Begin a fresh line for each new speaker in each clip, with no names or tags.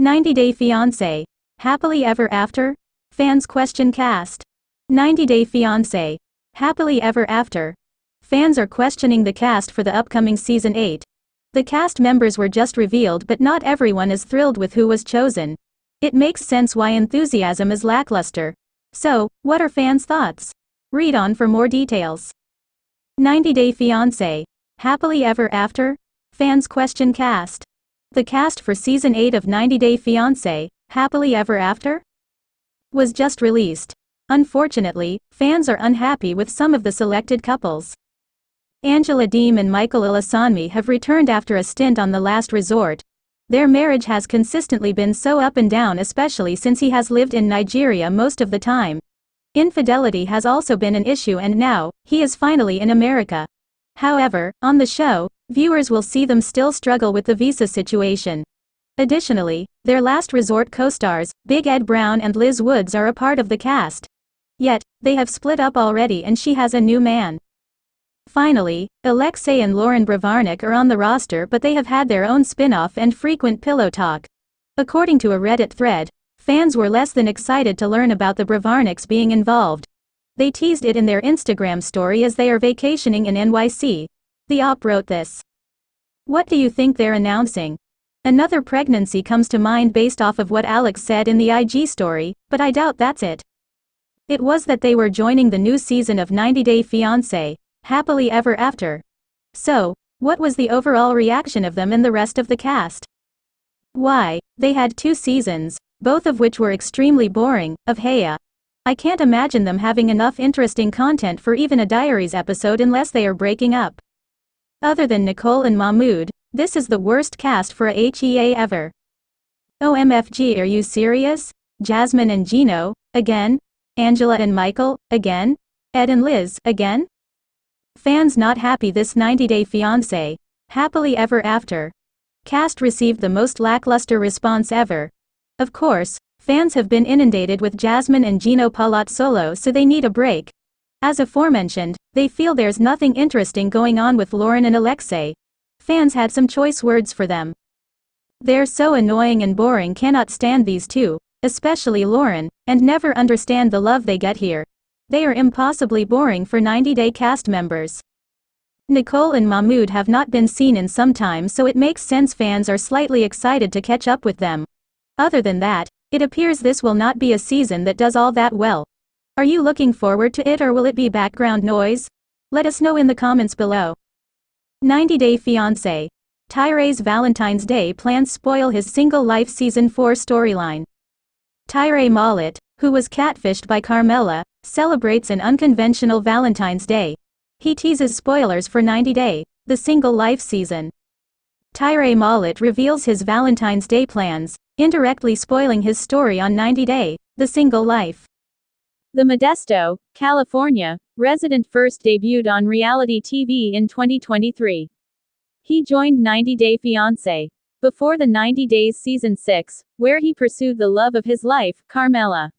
90 Day Fiance. Happily Ever After? Fans question cast. 90 Day Fiance. Happily Ever After. Fans are questioning the cast for the upcoming Season 8. The cast members were just revealed, but not everyone is thrilled with who was chosen. It makes sense why enthusiasm is lackluster. So, what are fans' thoughts? Read on for more details. 90 Day Fiance. Happily Ever After? Fans question cast. The cast for Season 8 of 90 Day Fiance, Happily Ever After? Was just released. Unfortunately, fans are unhappy with some of the selected couples. Angela Deem and Michael Ilasanmi have returned after a stint on The Last Resort. Their marriage has consistently been so up and down, especially since he has lived in Nigeria most of the time. Infidelity has also been an issue, and now, he is finally in America. However, on the show, viewers will see them still struggle with the visa situation. Additionally, their Last Resort co-stars, Big Ed Brown and Liz Woods, are a part of the cast. Yet, they have split up already and she has a new man. Finally, Alexei and Lauren Bravarnik are on the roster, but they have had their own spin-off and frequent pillow talk. According to a Reddit thread, fans were less than excited to learn about the Bravarniks being involved. They teased it in their Instagram story as they are vacationing in NYC. The op wrote this. What do you think they're announcing? Another pregnancy comes to mind based off of what Alex said in the IG story, but I doubt that's it. It was that they were joining the new season of 90 Day Fiancé, Happily Ever After. So, what was the overall reaction of them and the rest of the cast? Why, they had 2 seasons, both of which were extremely boring, of Heya. I can't imagine them having enough interesting content for even a Diaries episode unless they are breaking up. Other than Nicole and Mahmood, this is the worst cast for a HEA ever. OMFG, are you serious? Jasmine and Gino, again? Angela and Michael, again? Ed and Liz, again? Fans not happy this 90 Day Fiancé, Happily Ever After. Cast received the most lackluster response ever. Of course, fans have been inundated with Jasmine and Gino Palazzolo, so they need a break. As aforementioned, they feel there's nothing interesting going on with Lauren and Alexei. Fans had some choice words for them. They're so annoying and boring, cannot stand these two, especially Lauren, and never understand the love they get here. They are impossibly boring for 90 Day cast members. Nicole and Mahmood have not been seen in some time, so it makes sense fans are slightly excited to catch up with them. Other than that, it appears this will not be a season that does all that well. Are you looking forward to it, or will it be background noise? Let us know in the comments below. 90 Day Fiancé. Tyre's Valentine's Day plans spoil his single life Season 4 storyline. Tyre Mollett, who was catfished by Carmela, celebrates an unconventional Valentine's Day. He teases spoilers for 90 Day, the single life season. Tyre Mollett reveals his Valentine's Day plans, indirectly spoiling his story on 90 Day, the single life. The Modesto, California, resident first debuted on reality TV in 2023. He joined 90 Day Fiancé before the 90 Days Season 6, where he pursued the love of his life, Carmela.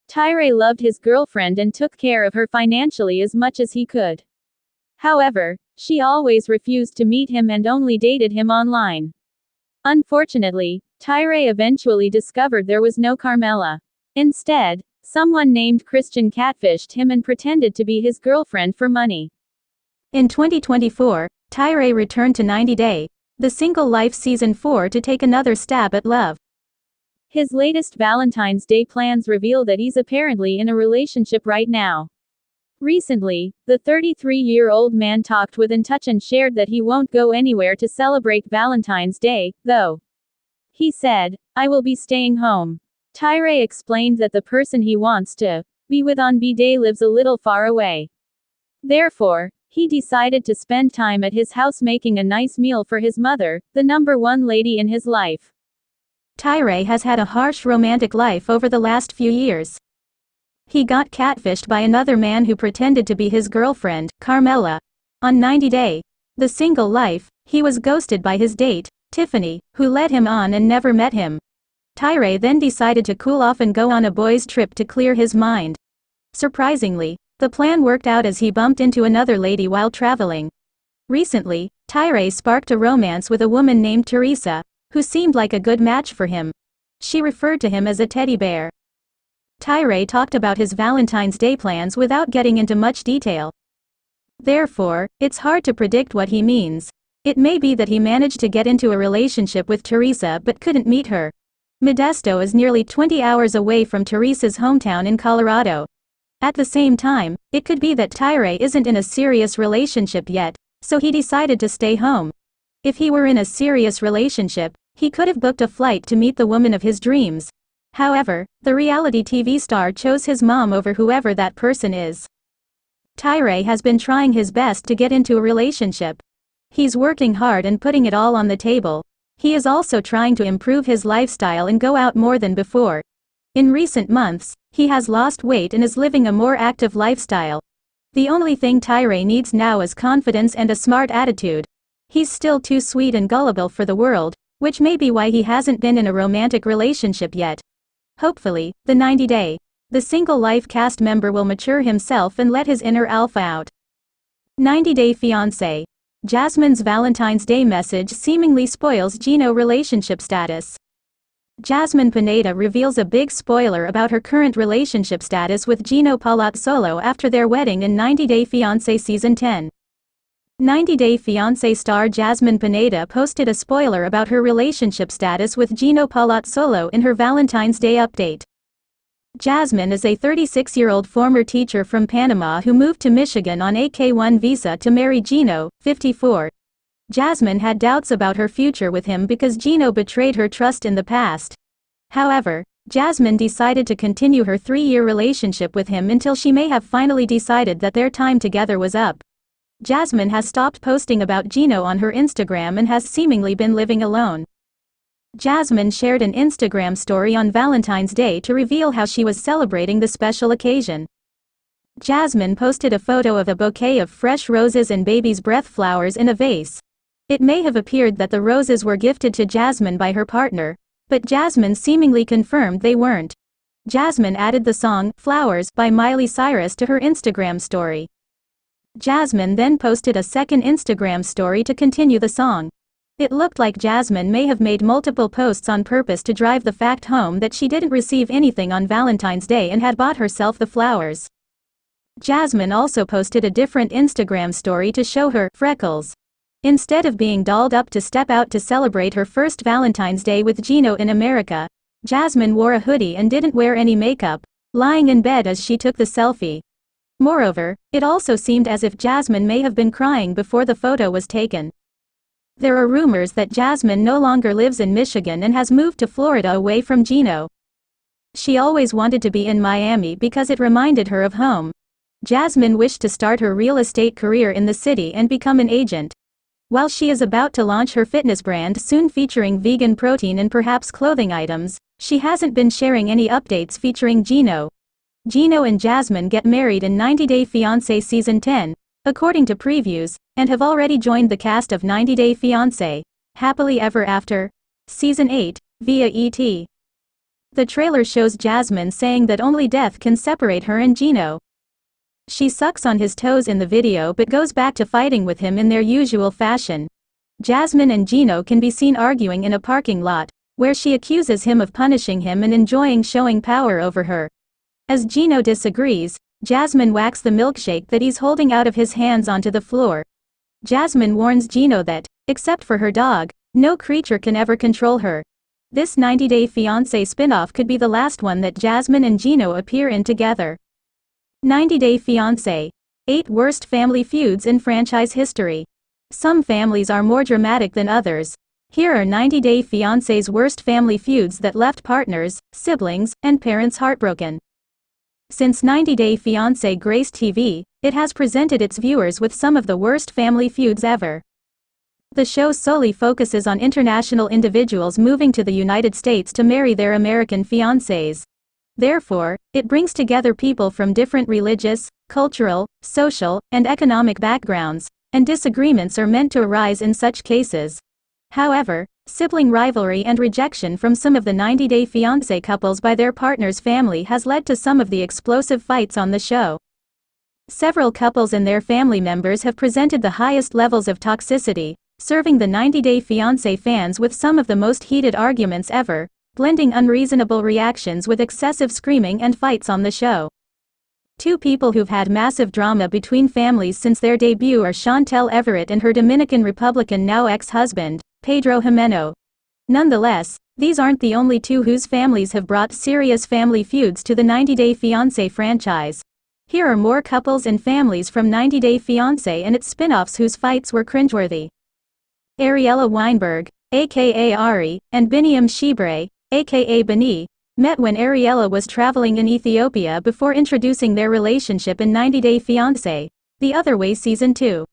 Tyre loved his girlfriend and took care of her financially as much as he could. However, she always refused to meet him and only dated him online. Unfortunately, Tyre eventually discovered there was no Carmela. Instead, someone named Christian catfished him and pretended to be his girlfriend for money. In 2024, Tyre returned to 90 Day, the single life Season 4 to take another stab at love. His latest Valentine's Day plans reveal that he's apparently in a relationship right now. Recently, the 33-year-old man talked with In Touch and shared that he won't go anywhere to celebrate Valentine's Day, though. He said, "I will be staying home." Tyre explained that the person he wants to be with on B-Day lives a little far away. Therefore, he decided to spend time at his house making a nice meal for his mother, the #1 lady in his life. Tyre has had a harsh romantic life over the last few years. He got catfished by another man who pretended to be his girlfriend, Carmela. On 90 Day, the single life, he was ghosted by his date, Tiffany, who led him on and never met him. Tyre then decided to cool off and go on a boys' trip to clear his mind. Surprisingly, the plan worked out as he bumped into another lady while traveling. Recently, Tyre sparked a romance with a woman named Teresa, who seemed like a good match for him. She referred to him as a teddy bear. Tyray talked about his Valentine's Day plans without getting into much detail. Therefore, it's hard to predict what he means. It may be that he managed to get into a relationship with Teresa but couldn't meet her. Modesto is nearly 20 hours away from Teresa's hometown in Colorado. At the same time, it could be that Tyray isn't in a serious relationship yet, so he decided to stay home. If he were in a serious relationship, he could have booked a flight to meet the woman of his dreams. However, the reality TV star chose his mom over whoever that person is. Tyray has been trying his best to get into a relationship. He's working hard and putting it all on the table. He is also trying to improve his lifestyle and go out more than before. In recent months, he has lost weight and is living a more active lifestyle. The only thing Tyray needs now is confidence and a smart attitude. He's still too sweet and gullible for the world, which may be why he hasn't been in a romantic relationship yet. Hopefully, the 90-day, the single life cast member will mature himself and let his inner alpha out. 90-day fiancé. Jasmine's Valentine's Day message seemingly spoils Gino relationship status. Jasmine Pineda reveals a big spoiler about her current relationship status with Gino Palazzolo after their wedding in 90 Day Fiancé Season 10. 90 Day Fiancé star Jasmine Pineda posted a spoiler about her relationship status with Gino Palazzolo in her Valentine's Day update. Jasmine is a 36-year-old former teacher from Panama who moved to Michigan on a K-1 visa to marry Gino, 54. Jasmine had doubts about her future with him because Gino betrayed her trust in the past. However, Jasmine decided to continue her 3-year relationship with him until she may have finally decided that their time together was up. Jasmine has stopped posting about Gino on her Instagram and has seemingly been living alone. Jasmine shared an Instagram story on Valentine's Day to reveal how she was celebrating the special occasion. Jasmine posted a photo of a bouquet of fresh roses and baby's breath flowers in a vase. It may have appeared that the roses were gifted to Jasmine by her partner, but Jasmine seemingly confirmed they weren't. Jasmine added the song "Flowers" by Miley Cyrus to her Instagram story. Jasmine then posted a second Instagram story to continue the song. It looked like Jasmine may have made multiple posts on purpose to drive the fact home that she didn't receive anything on Valentine's Day and had bought herself the flowers. Jasmine also posted a different Instagram story to show her freckles. Instead of being dolled up to step out to celebrate her first Valentine's Day with Gino in America, Jasmine wore a hoodie and didn't wear any makeup, lying in bed as she took the selfie. Moreover, it also seemed as if Jasmine may have been crying before the photo was taken. There are rumors that Jasmine no longer lives in Michigan and has moved to Florida away from Gino. She always wanted to be in Miami because it reminded her of home. Jasmine wished to start her real estate career in the city and become an agent. While she is about to launch her fitness brand soon featuring vegan protein and perhaps clothing items, she hasn't been sharing any updates featuring Gino. Gino and Jasmine get married in 90 Day Fiancé Season 10, according to previews, and have already joined the cast of 90 Day Fiancé, Happily Ever After, Season 8, via ET. The trailer shows Jasmine saying that only death can separate her and Gino. She sucks on his toes in the video but goes back to fighting with him in their usual fashion. Jasmine and Gino can be seen arguing in a parking lot, where she accuses him of punishing him and enjoying showing power over her. As Gino disagrees, Jasmine whacks the milkshake that he's holding out of his hands onto the floor. Jasmine warns Gino that, except for her dog, no creature can ever control her. This 90 Day Fiancé spin-off could be the last one that Jasmine and Gino appear in together. 90 Day Fiancé. 8 Worst Family Feuds in Franchise History. Some families are more dramatic than others. Here are 90 Day Fiancé's worst family feuds that left partners, siblings, and parents heartbroken. Since 90 Day Fiancé graced TV, it has presented its viewers with some of the worst family feuds ever. The show solely focuses on international individuals moving to the United States to marry their American fiancés. Therefore, it brings together people from different religious, cultural, social, and economic backgrounds, and disagreements are meant to arise in such cases. However, sibling rivalry and rejection from some of the 90 Day Fiancé couples by their partner's family has led to some of the explosive fights on the show. Several couples and their family members have presented the highest levels of toxicity, serving the 90 Day Fiancé fans with some of the most heated arguments ever, blending unreasonable reactions with excessive screaming and fights on the show. Two people who've had massive drama between families since their debut are Chantel Everett and her Dominican Republican now ex-husband, Pedro Jimeno. Nonetheless, these aren't the only two whose families have brought serious family feuds to the 90 Day Fiancé franchise. Here are more couples and families from 90 Day Fiancé and its spin-offs whose fights were cringeworthy. Ariella Weinberg, aka Ari, and Biniam Shibre, aka Bini, met when Ariella was traveling in Ethiopia before introducing their relationship in 90 Day Fiancé, The Other Way Season 2.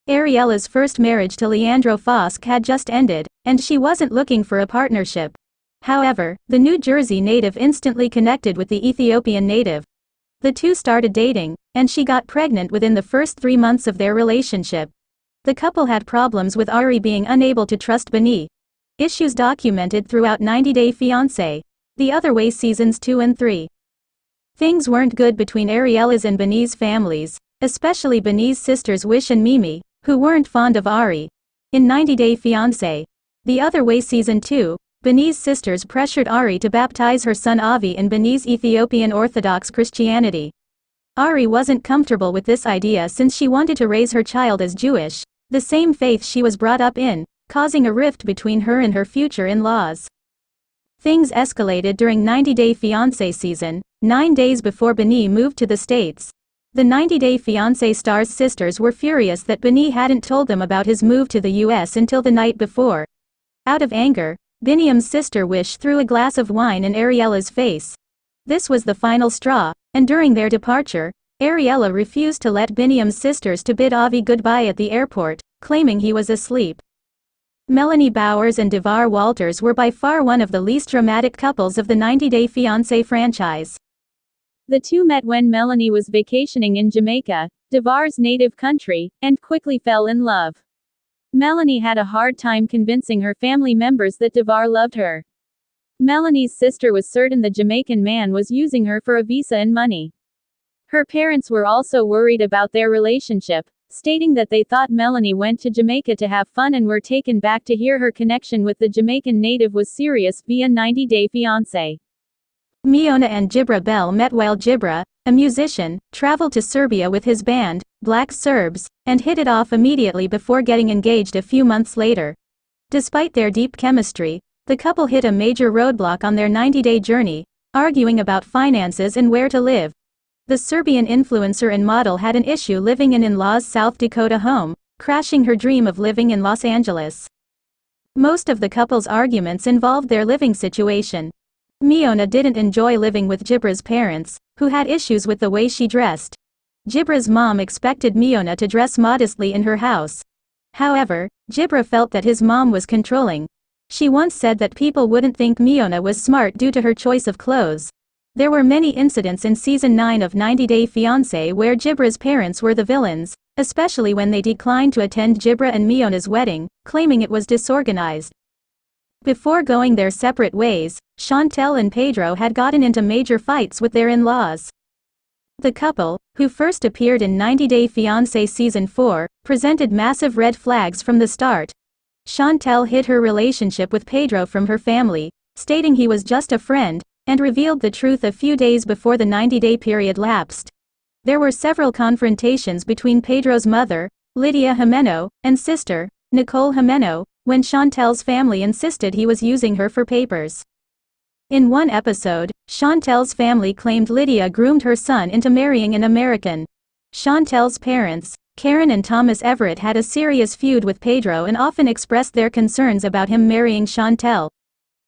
Ariella's first marriage to Leandro Fosk had just ended, and she wasn't looking for a partnership. However, the New Jersey native instantly connected with the Ethiopian native. The two started dating, and she got pregnant within the first 3 months of their relationship. The couple had problems with Ari being unable to trust Bini. Issues documented throughout 90 Day Fiancé, The Other Way Seasons 2 and 3. Things weren't good between Ariella's and Bini's families, especially Bini's sisters Wish and Mimi, who weren't fond of Ari. In 90 Day Fiancé, The Other Way Season 2, Bini's sisters pressured Ari to baptize her son Avi in Bini's Ethiopian Orthodox Christianity. Ari wasn't comfortable with this idea since she wanted to raise her child as Jewish, the same faith she was brought up in, causing a rift between her and her future in-laws. Things escalated during 90 Day Fiancé season, 9 days before Bini moved to the States. The 90 Day Fiancé star's sisters were furious that Bini hadn't told them about his move to the US until the night before. Out of anger, Biniam's sister Wish threw a glass of wine in Ariella's face. This was the final straw, and during their departure, Ariella refused to let Biniam's sisters to bid Avi goodbye at the airport, claiming he was asleep. Melanie Bowers and DeVar Walters were by far one of the least dramatic couples of the 90 Day Fiancé franchise. The two met when Melanie was vacationing in Jamaica, DeVar's native country, and quickly fell in love. Melanie had a hard time convincing her family members that DeVar loved her. Melanie's sister was certain the Jamaican man was using her for a visa and money. Her parents were also worried about their relationship, stating that they thought Melanie went to Jamaica to have fun and were taken back to hear her connection with the Jamaican native was serious via 90 Day Fiancé. Miona and Jibra Bell met while Jibra, a musician, traveled to Serbia with his band, Black Serbs, and hit it off immediately before getting engaged a few months later. Despite their deep chemistry, the couple hit a major roadblock on their 90-day journey, arguing about finances and where to live. The Serbian influencer and model had an issue living in in-laws' South Dakota home, crashing her dream of living in Los Angeles. Most of the couple's arguments involved their living situation. Miona didn't enjoy living with Jibra's parents, who had issues with the way she dressed. Jibra's mom expected Miona to dress modestly in her house. However, Jibra felt that his mom was controlling. She once said that people wouldn't think Miona was smart due to her choice of clothes. There were many incidents in Season 9 of 90 Day Fiancé where Jibra's parents were the villains, especially when they declined to attend Jibra and Miona's wedding, claiming it was disorganized. Before going their separate ways, Chantel and Pedro had gotten into major fights with their in-laws. The couple, who first appeared in 90 Day Fiancé Season 4, presented massive red flags from the start. Chantel hid her relationship with Pedro from her family, stating he was just a friend, and revealed the truth a few days before the 90-day period lapsed. There were several confrontations between Pedro's mother, Lydia Jimeno, and sister, Nicole Jimeno, when Chantel's family insisted he was using her for papers. In one episode, Chantel's family claimed Lydia groomed her son into marrying an American. Chantel's parents, Karen and Thomas Everett, had a serious feud with Pedro and often expressed their concerns about him marrying Chantel.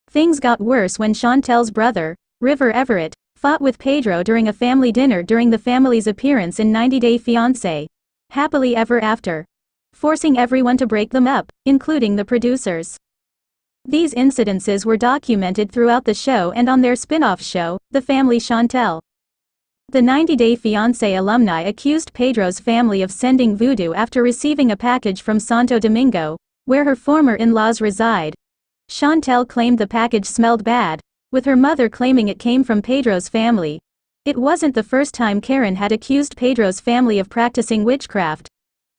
Things got worse when Chantel's brother, River Everett, fought with Pedro during a family dinner during the family's appearance in 90 Day Fiancé, Happily Ever After, forcing everyone to break them up, including the producers. These incidences were documented throughout the show and on their spin-off show, The Family Chantel. The 90 Day Fiancé alumni accused Pedro's family of sending voodoo after receiving a package from Santo Domingo, where her former in-laws reside. Chantel claimed the package smelled bad, with her mother claiming it came from Pedro's family. It wasn't the first time Karen had accused Pedro's family of practicing witchcraft.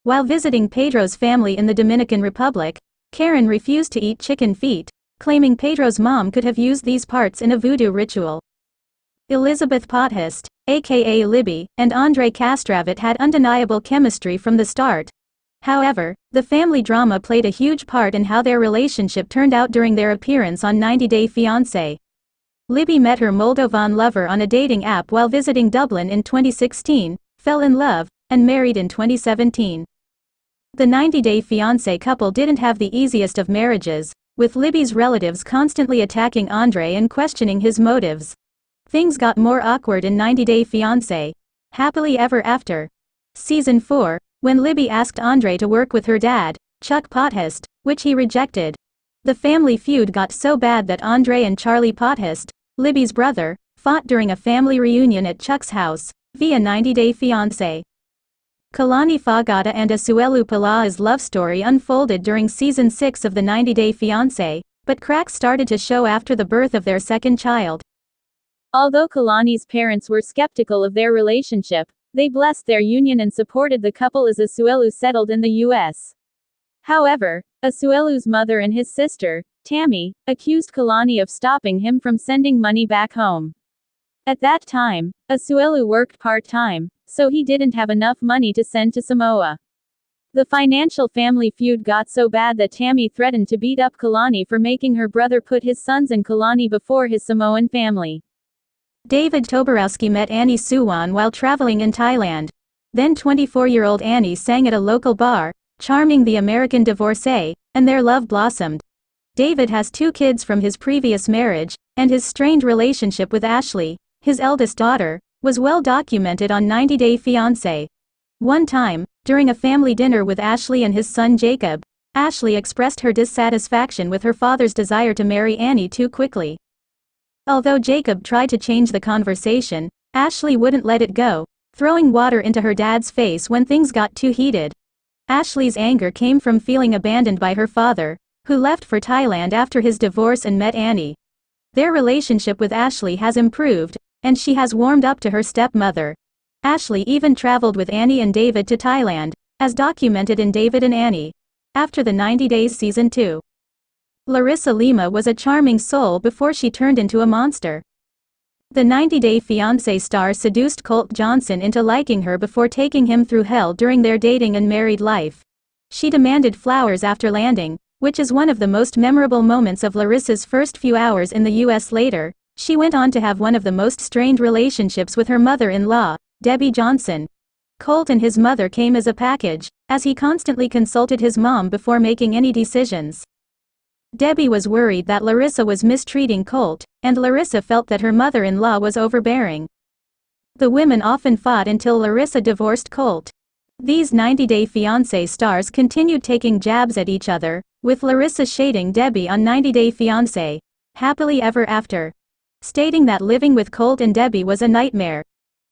While visiting Pedro's family in the Dominican Republic, Karen refused to eat chicken feet, claiming Pedro's mom could have used these parts in a voodoo ritual. Elizabeth Pothest, aka Libby, and Andre Castravit had undeniable chemistry from the start. However, the family drama played a huge part in how their relationship turned out during their appearance on 90 Day Fiancé. Libby met her Moldovan lover on a dating app while visiting Dublin in 2016, fell in love, and married in 2017. The 90 Day Fiancé couple didn't have the easiest of marriages, with Libby's relatives constantly attacking Andre and questioning his motives. Things got more awkward in 90 Day Fiancé. Happily Ever After. Season 4, when Libby asked Andre to work with her dad, Chuck Pothest, which he rejected. The family feud got so bad that Andre and Charlie Pothest, Libby's brother, fought during a family reunion at Chuck's house, via 90 Day Fiancé. Kalani Fagata and Asuelu Palaa's love story unfolded during Season 6 of the 90 Day Fiancé, but cracks started to show after the birth of their second child. Although Kalani's parents were skeptical of their relationship, they blessed their union and supported the couple as Asuelu settled in the U.S. However, Asuelu's mother and his sister, Tammy, accused Kalani of stopping him from sending money back home. At that time, Asuelu worked part-time, so he didn't have enough money to send to Samoa. The financial family feud got so bad that Tammy threatened to beat up Kalani for making her brother put his sons and Kalani before his Samoan family. David Toborowski met Annie Suwan while traveling in Thailand. Then 24-year-old Annie sang at a local bar, charming the American divorcee, and their love blossomed. David has 2 kids from his previous marriage, and his strained relationship with Ashley, his eldest daughter, was well documented on 90 Day Fiancé. One time, during a family dinner with Ashley and his son Jacob, Ashley expressed her dissatisfaction with her father's desire to marry Annie too quickly. Although Jacob tried to change the conversation, Ashley wouldn't let it go, throwing water into her dad's face when things got too heated. Ashley's anger came from feeling abandoned by her father, who left for Thailand after his divorce and met Annie. Their relationship with Ashley has improved, and she has warmed up to her stepmother. Ashley even traveled with Annie and David to Thailand, as documented in David and Annie. After the 90 Days Season 2. Larissa Lima was a charming soul before she turned into a monster. The 90 Day Fiancé star seduced Colt Johnson into liking her before taking him through hell during their dating and married life. She demanded flowers after landing, which is one of the most memorable moments of Larissa's first few hours in the US. Later, she went on to have one of the most strained relationships with her mother-in-law, Debbie Johnson. Colt and his mother came as a package, as he constantly consulted his mom before making any decisions. Debbie was worried that Larissa was mistreating Colt, and Larissa felt that her mother-in-law was overbearing. The women often fought until Larissa divorced Colt. These 90 Day Fiancé stars continued taking jabs at each other, with Larissa shading Debbie on 90 Day Fiancé, Happily Ever After, stating that living with Colt and Debbie was a nightmare.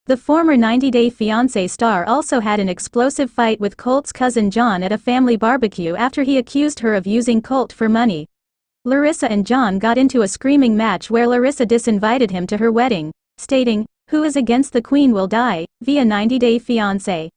The former 90 Day Fiancé star also had an explosive fight with Colt's cousin John at a family barbecue after he accused her of using Colt for money. Larissa and John got into a screaming match where Larissa disinvited him to her wedding, stating, "Who is against the queen will die," via 90 Day Fiancé.